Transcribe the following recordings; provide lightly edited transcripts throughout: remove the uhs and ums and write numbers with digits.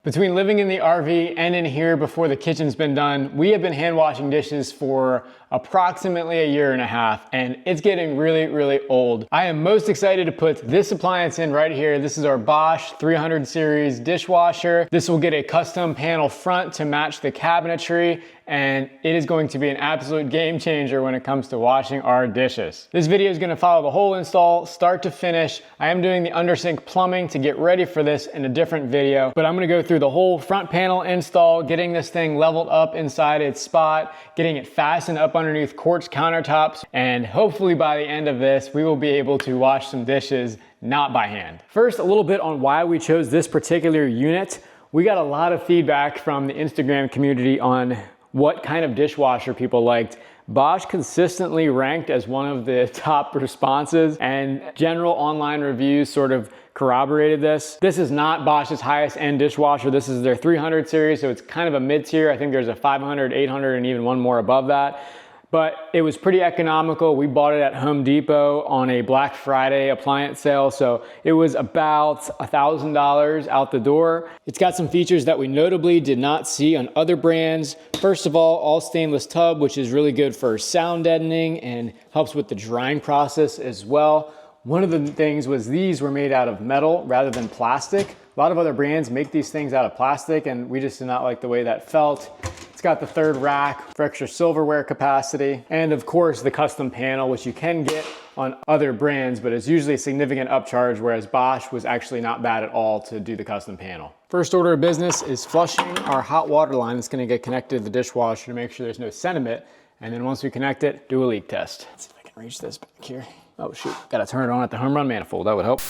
Between living in the RV and in here before the kitchen's been done, we have been hand washing dishes for approximately a year and a half, and it's getting really, really old. I am most excited to put this appliance in right here. This is our Bosch 300 series dishwasher. This will get a custom panel front to match the cabinetry, and it is going to be an absolute game changer when it comes to washing our dishes. This video is going to follow the whole install, start to finish. I am doing the under sink plumbing to get ready for this in a different video, but I'm going to go through the whole front panel install, getting this thing leveled up inside its spot, getting it fastened up underneath quartz countertops, and hopefully by the end of this, we will be able to wash some dishes not by hand. First, a little bit on why we chose this particular unit. We got a lot of feedback from the Instagram community on what kind of dishwasher people liked. Bosch consistently ranked as one of the top responses, and general online reviews sort of corroborated this. This is not Bosch's highest end dishwasher. This is their 300 series, so it's kind of a mid-tier. I think there's a 500, 800, and even one more above that. But it was pretty economical. We bought it at Home Depot on a Black Friday appliance sale, so it was about $1,000 out the door. It's got some features that we notably did not see on other brands. First of all stainless tub, which is really good for sound deadening and helps with the drying process as well. One of the things was these were made out of metal rather than plastic. A lot of other brands make these things out of plastic, and we just did not like the way that felt. It's got the third rack for extra silverware capacity, and of course the custom panel, which you can get on other brands, but it's usually a significant upcharge, whereas Bosch was actually not bad at all to do the custom panel. First order of business is flushing our hot water line that's gonna get connected to the dishwasher to make sure there's no sediment, and then once we connect it, do a leak test. Let's see if I can reach this back here. Oh shoot, gotta turn it on at the home run manifold, that would help.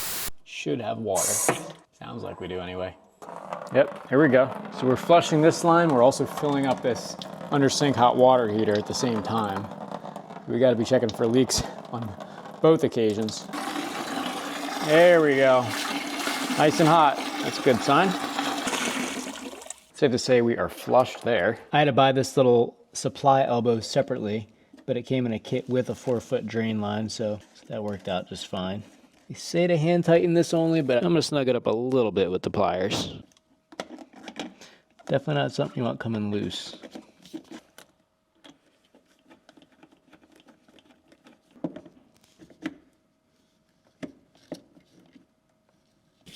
Should have water. Sounds like we do anyway. Yep, here we go. So we're flushing this line. We're also filling up this under sink hot water heater at the same time. We gotta be checking for leaks on both occasions. There we go. Nice and hot. That's a good sign. Safe to say we are flushed there. I had to buy this little supply elbow separately, but it came in a kit with a 4-foot drain line, so that worked out just fine. They say to hand tighten this only, but I'm gonna snug it up a little bit with the pliers. Definitely not something you want coming loose.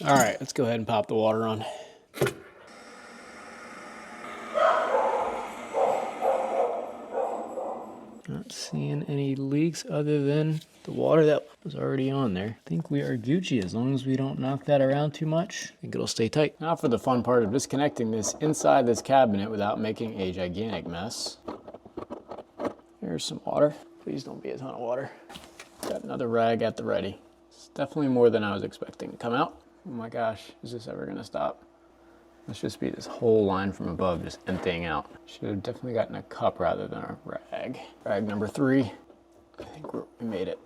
All right, let's go ahead and pop the water on. Not seeing any leaks other than the water that was already on there. I think we are Gucci as long as we don't knock that around too much. I think it'll stay tight. Now for the fun part of disconnecting this inside this cabinet without making a gigantic mess. There's some water. Please don't be a ton of water. Got another rag at the ready. It's definitely more than I was expecting to come out. Oh my gosh, is this ever gonna stop? Let's just be this whole line from above just emptying out. Should have definitely gotten a cup rather than a rag. Rag number 3. I think we made it.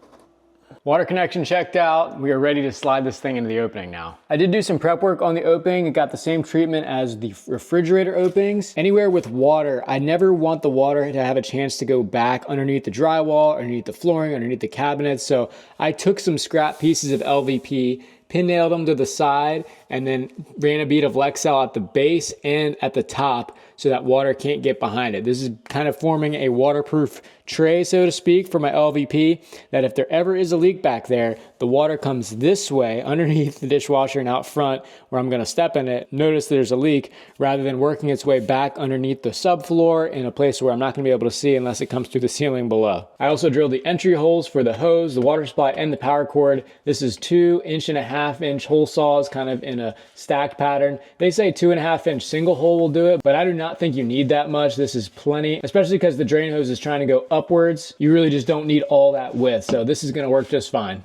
Water connection checked out. We are ready to slide this thing into the opening now. I did do some prep work on the opening. It got the same treatment as the refrigerator openings. Anywhere with water, I never want the water to have a chance to go back underneath the drywall, underneath the flooring, underneath the cabinets. So I took some scrap pieces of LVP, pin nailed them to the side, and then ran a bead of Lexel at the base and at the top so that water can't get behind it. This is kind of forming a waterproof tray, so to speak, for my LVP, that if there ever is a leak back there, the water comes this way underneath the dishwasher and out front where I'm gonna step in it, notice there's a leak, rather than working its way back underneath the subfloor in a place where I'm not gonna be able to see unless it comes through the ceiling below. I also drilled the entry holes for the hose, the water supply, and the power cord. This is 2.5-inch hole saws, kind of in a stacked pattern. They say 2.5-inch single hole will do it, but I do not think you need that much. This is plenty, especially because the drain hose is trying to go upwards. You really just don't need all that width, so this is gonna work just fine.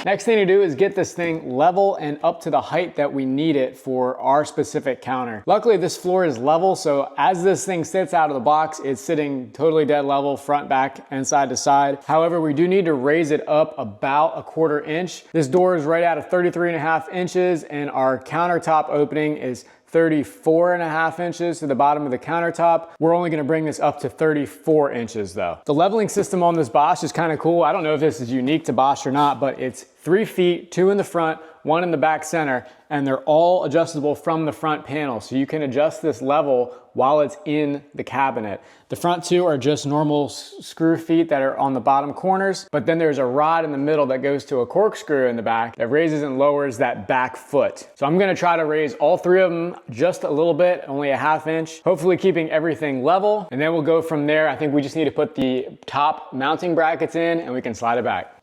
Next thing to do is get this thing level and up to the height that we need it for our specific counter. Luckily, this floor is level, so as this thing sits out of the box, it's sitting totally dead level, front, back, and side to side. However, we do need to raise it up about 1/4 inch. This door is right out of 33.5 inches, and our countertop opening is 34.5 inches to the bottom of the countertop. We're only gonna bring this up to 34 inches though. The leveling system on this Bosch is kind of cool. I don't know if this is unique to Bosch or not, but it's 3 feet, 2 in the front, 1 in the back center, and they're all adjustable from the front panel. So you can adjust this level while it's in the cabinet. The front 2 are just normal screw feet that are on the bottom corners, but then there's a rod in the middle that goes to a corkscrew in the back that raises and lowers that back foot. So I'm gonna try to raise all 3 of them just a little bit, only a ½ inch, hopefully keeping everything level, and then we'll go from there. I think we just need to put the top mounting brackets in and we can slide it back.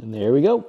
And there we go.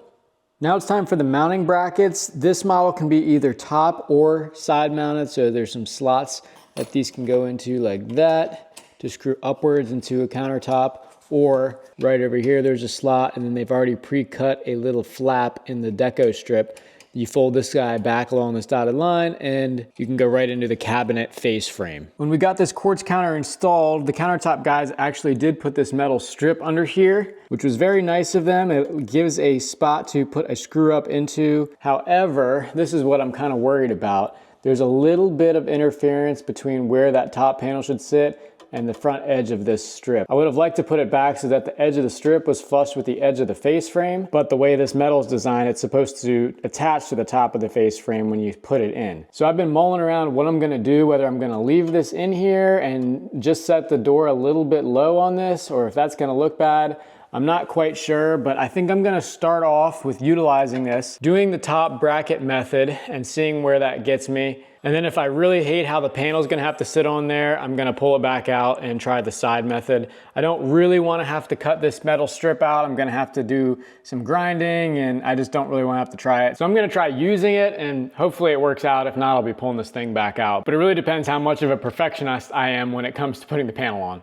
Now it's time for the mounting brackets. This model can be either top or side mounted, so there's some slots that these can go into like that to screw upwards into a countertop, or right over here there's a slot, and then they've already pre-cut a little flap in the deco strip. You fold this guy back along this dotted line and you can go right into the cabinet face frame. When we got this quartz counter installed, the countertop guys actually did put this metal strip under here, which was very nice of them. It gives a spot to put a screw up into. However, this is what I'm kind of worried about. There's a little bit of interference between where that top panel should sit and the front edge of this strip. I would have liked to put it back so that the edge of the strip was flush with the edge of the face frame, but the way this metal is designed, it's supposed to attach to the top of the face frame when you put it in. So I've been mulling around what I'm gonna do, whether I'm gonna leave this in here and just set the door a little bit low on this, or if that's gonna look bad. I'm not quite sure, but I think I'm gonna start off with utilizing this, doing the top bracket method and seeing where that gets me. And then if I really hate how the panel's gonna have to sit on there, I'm gonna pull it back out and try the side method. I don't really wanna have to cut this metal strip out. I'm gonna have to do some grinding, and I just don't really wanna have to try it. So I'm gonna try using it, and hopefully it works out. If not, I'll be pulling this thing back out. But it really depends how much of a perfectionist I am when it comes to putting the panel on.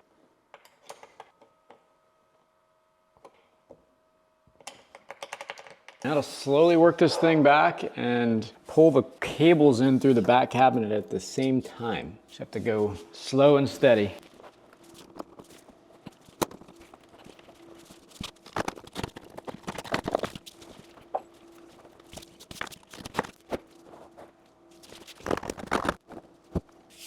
Now to slowly work this thing back and pull the cables in through the back cabinet at the same time. Just have to go slow and steady.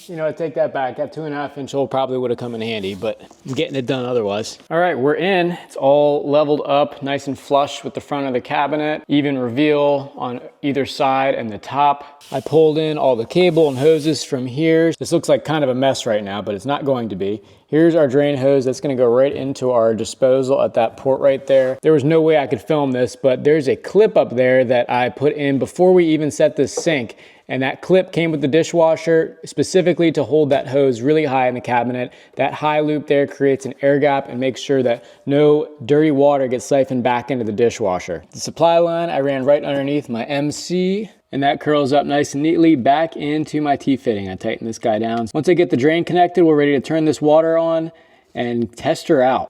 You know, I take that back. That 2½ inch hole probably would have come in handy, but I'm getting it done otherwise. All right, we're in. It's all leveled up, nice and flush with the front of the cabinet, even reveal on either side and the top. I pulled in all the cable and hoses from here. This looks like kind of a mess right now, but it's not going to be. Here's our drain hose. That's gonna go right into our disposal at that port right there. There was no way I could film this, but there's a clip up there that I put in before we even set this sink. And that clip came with the dishwasher specifically to hold that hose really high in the cabinet. That high loop there creates an air gap and makes sure that no dirty water gets siphoned back into the dishwasher. The supply line I ran right underneath my MC, and that curls up nice and neatly back into my T-fitting. I tighten this guy down. Once I get the drain connected, we're ready to turn this water on and test her out.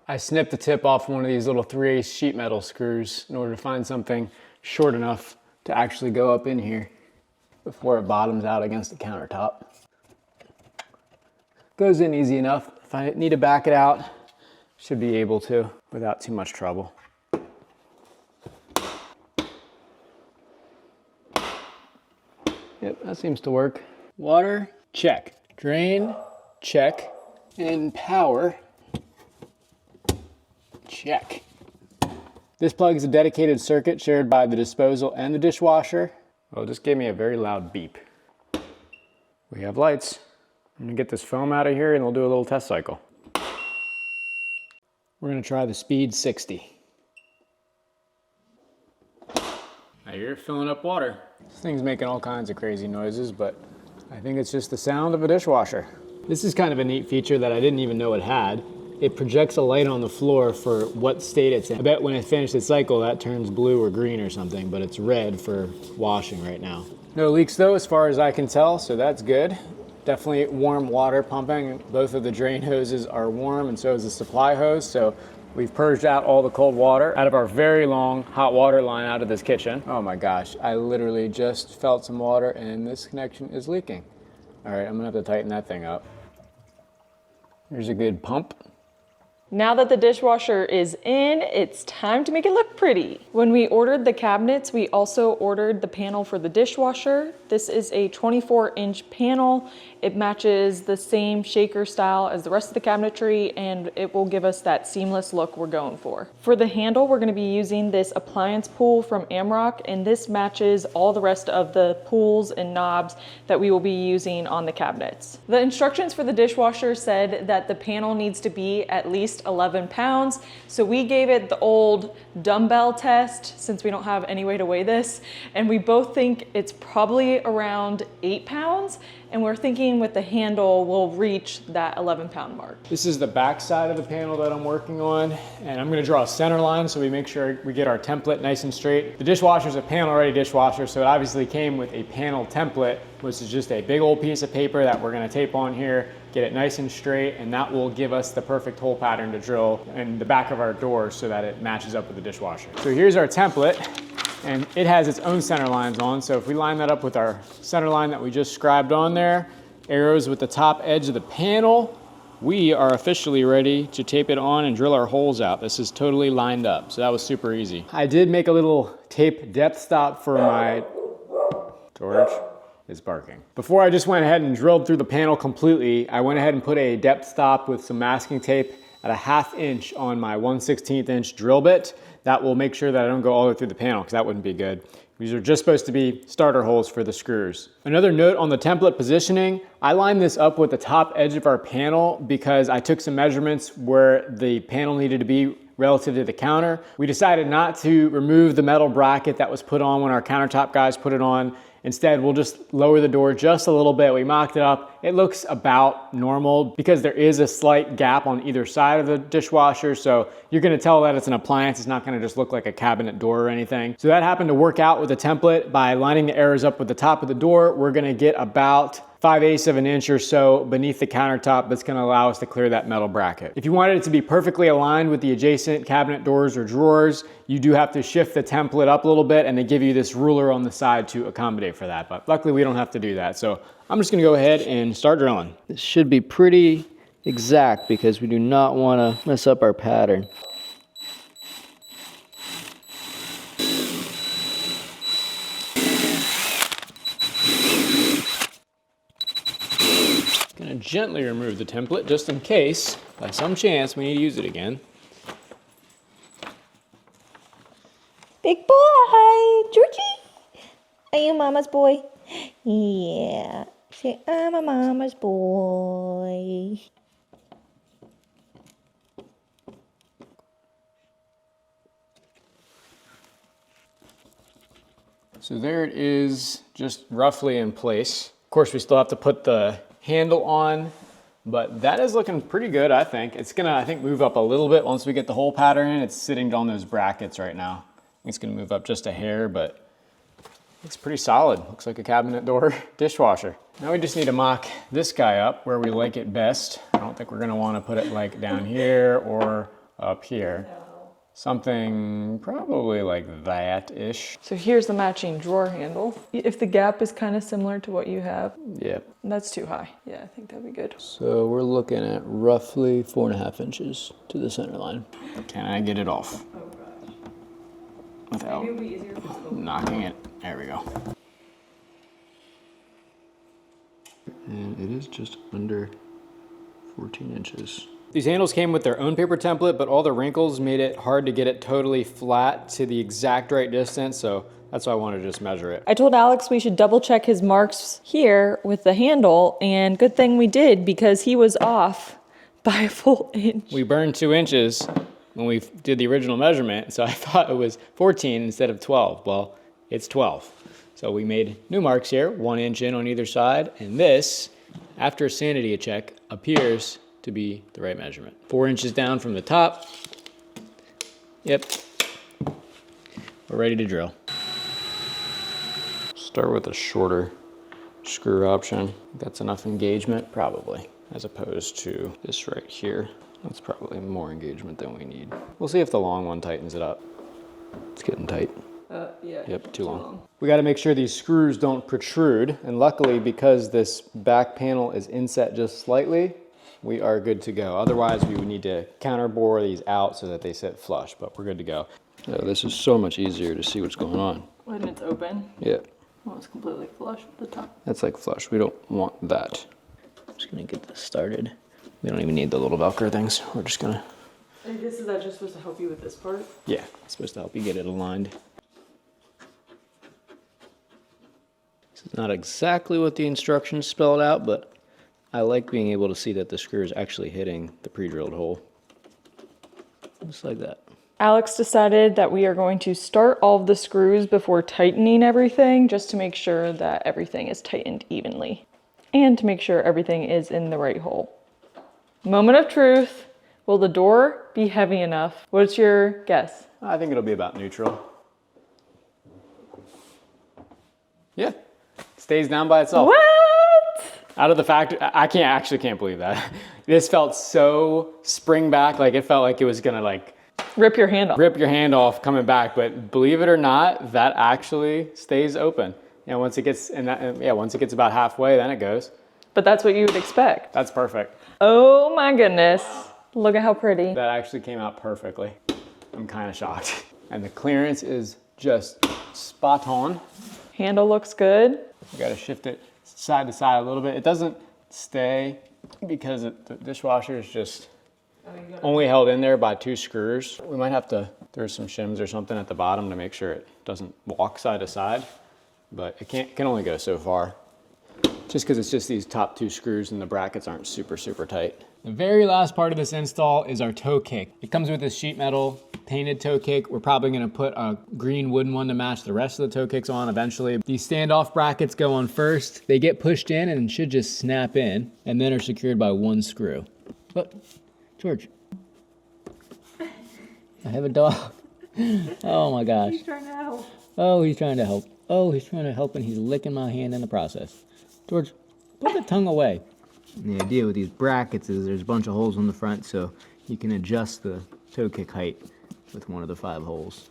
I snipped the tip off one of these little 3/8 sheet metal screws in order to find something short enough to actually go up in here before it bottoms out against the countertop. Goes in easy enough. If I need to back it out, should be able to without too much trouble. Yep, that seems to work. Water, check. Drain, check. And power, check. This plug is a dedicated circuit shared by the disposal and the dishwasher. Well, it just gave me a very loud beep. We have lights. I'm gonna get this foam out of here and we'll do a little test cycle. We're gonna try the speed 60. I hear it filling up water. This thing's making all kinds of crazy noises, but I think it's just the sound of a dishwasher. This is kind of a neat feature that I didn't even know it had. It projects a light on the floor for what state it's in. I bet when it finished its cycle, that turns blue or green or something, but it's red for washing right now. No leaks though, as far as I can tell, so that's good. Definitely warm water pumping. Both of the drain hoses are warm, and so is the supply hose, so we've purged out all the cold water out of our very long hot water line out of this kitchen. Oh my gosh, I literally just felt some water and this connection is leaking. All right, I'm gonna have to tighten that thing up. Here's a good pump. Now that the dishwasher is in, it's time to make it look pretty. When we ordered the cabinets, we also ordered the panel for the dishwasher. This is a 24-inch panel. It matches the same shaker style as the rest of the cabinetry, and it will give us that seamless look we're going for. For the handle, we're gonna be using this appliance pull from Amrock, and this matches all the rest of the pulls and knobs that we will be using on the cabinets. The instructions for the dishwasher said that the panel needs to be at least 11 pounds. So we gave it the old dumbbell test since we don't have any way to weigh this. And we both think it's probably around 8 pounds. And we're thinking with the handle, we'll reach that 11-pound mark. This is the back side of the panel that I'm working on, and I'm gonna draw a center line so we make sure we get our template nice and straight. The dishwasher is a panel-ready dishwasher, so it obviously came with a panel template, which is just a big old piece of paper that we're gonna tape on here, get it nice and straight, and that will give us the perfect hole pattern to drill in the back of our door so that it matches up with the dishwasher. So here's our template. And it has its own center lines on, so if we line that up with our center line that we just scribed on there, arrows with the top edge of the panel, we are officially ready to tape it on and drill our holes out. This is totally lined up, so that was super easy. I did make a little tape depth stop for my... George is barking. Before I just went ahead and drilled through the panel completely, I went ahead and put a depth stop with some masking tape at a 1/2 inch on my 1/16 inch drill bit. That will make sure that I don't go all the way through the panel because that wouldn't be good. These are just supposed to be starter holes for the screws. Another note on the template positioning, I lined this up with the top edge of our panel because I took some measurements where the panel needed to be relative to the counter. We decided not to remove the metal bracket that was put on when our countertop guys put it on. Instead, we'll just lower the door just a little bit. We mocked it up. It looks about normal because there is a slight gap on either side of the dishwasher. So you're gonna tell that it's an appliance. It's not gonna just look like a cabinet door or anything. So that happened to work out with the template. By lining the arrows up with the top of the door, we're gonna get about 5/8 of an inch or so beneath the countertop that's gonna allow us to clear that metal bracket. If you wanted it to be perfectly aligned with the adjacent cabinet doors or drawers, you do have to shift the template up a little bit, and they give you this ruler on the side to accommodate for that. But luckily we don't have to do that. So I'm just gonna go ahead and start drilling. This should be pretty exact because we do not wanna mess up our pattern. Gonna gently remove the template just in case, by some chance, we need to use it again. Big boy, Georgie. Are you mama's boy? Yeah. Say, I'm a mama's boy. So there it is, just roughly in place. Of course, we still have to put the handle on, but that is looking pretty good, I think. It's gonna, I think, move up a little bit once we get the hole pattern in. It's sitting on those brackets right now. It's gonna move up just a hair, but it's pretty solid. Looks like a cabinet door dishwasher. Now we just need to mock this guy up where we like it best. I don't think we're gonna wanna put it like down here or up here. Something probably like that-ish. So here's the matching drawer handle. If the gap is kind of similar to what you have, Yep. that's too high. Yeah, I think that'd be good. So we're looking at roughly 4.5 inches to the center line. Can I get it off? Oh gosh. Without Maybe it'll be easier if it's open. knocking it. There we go. And it is just under 14 inches. These handles came with their own paper template, but all the wrinkles made it hard to get it totally flat to the exact right distance, so that's why I wanted to just measure it. I told Alex we should double check his marks here with the handle, and good thing we did because he was off by a full inch. We burned 2 inches when we did the original measurement, so I thought it was 14 instead of 12. Well, it's 12. So we made new marks here, 1 inch in on either side, and this, after a sanity check, appears to be the right measurement. 4 inches down from the top. Yep. We're ready to drill. Start with a shorter screw option. That's enough engagement, probably, as opposed to this right here. That's probably more engagement than we need. We'll see if the long one tightens it up. It's getting tight. Yeah. Yep, too long. We got to make sure these screws don't protrude, and luckily, because this back panel is inset just slightly, we are good to go. Otherwise, we would need to counterbore these out so that they sit flush, but we're good to go. Yeah, this is so much easier to see what's going on. When it's open. Yeah. Well, it's completely flush with the top. That's like flush. We don't want that. I'm just gonna get this started. We don't even need the little Velcro things. We're just gonna... I guess is that just supposed to help you with this part? Yeah, it's supposed to help you get it aligned. This is not exactly what the instructions spelled out, but I like being able to see that the screw is actually hitting the pre-drilled hole. Just like that. Alex decided that we are going to start all of the screws before tightening everything, just to make sure that everything is tightened evenly and to make sure everything is in the right hole. Moment of truth. Will the door be heavy enough? What's your guess? I think it'll be about neutral. Yeah, stays down by itself. What? Out of the factory, I can't believe that. This felt so spring back, like it felt like it was gonna like Rip your hand off. rip your hand off coming back, but believe it or not, that actually stays open. And once it gets once it gets about halfway, then it goes. But that's what you would expect. That's perfect. Oh my goodness. Look at how pretty. That actually came out perfectly. I'm kind of shocked. And the clearance is just spot on. Handle looks good. You gotta shift it side to side a little bit. It doesn't stay because the dishwasher is just only held in there by 2 screws. We might have to, there's some shims or something at the bottom to make sure it doesn't walk side to side, but it can only go so far. Just because it's just these top 2 screws and the brackets aren't super, super tight. The very last part of this install is our toe kick. It comes with this sheet metal painted toe kick. We're probably gonna put a green wooden one to match the rest of the toe kicks on eventually. These standoff brackets go on first. They get pushed in and should just snap in and then are secured by 1 screw. But, George, I have a dog. Oh my gosh. He's trying to help. Oh, he's trying to help. Oh, he's trying to help and he's licking my hand in the process. George, put the tongue away. The idea with these brackets is there's a bunch of holes on the front, so you can adjust the toe kick height with one of the 5 holes.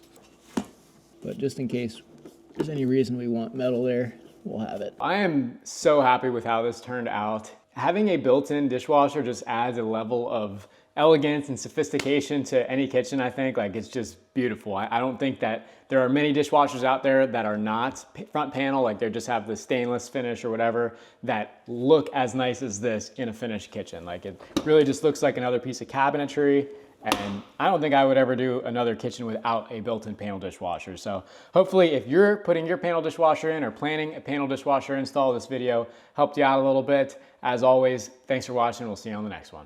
But just in case there's any reason we want metal there, we'll have it. I am so happy with how this turned out. Having a built-in dishwasher just adds a level of elegance and sophistication to any kitchen, I think. Like, it's just beautiful. I don't think that there are many dishwashers out there that are not front panel, like they just have the stainless finish or whatever, that look as nice as this in a finished kitchen. Like, it really just looks like another piece of cabinetry. And I don't think I would ever do another kitchen without a built-in panel dishwasher. So hopefully if you're putting your panel dishwasher in or planning a panel dishwasher install, this video helped you out a little bit. As always, thanks for watching. We'll see you on the next one.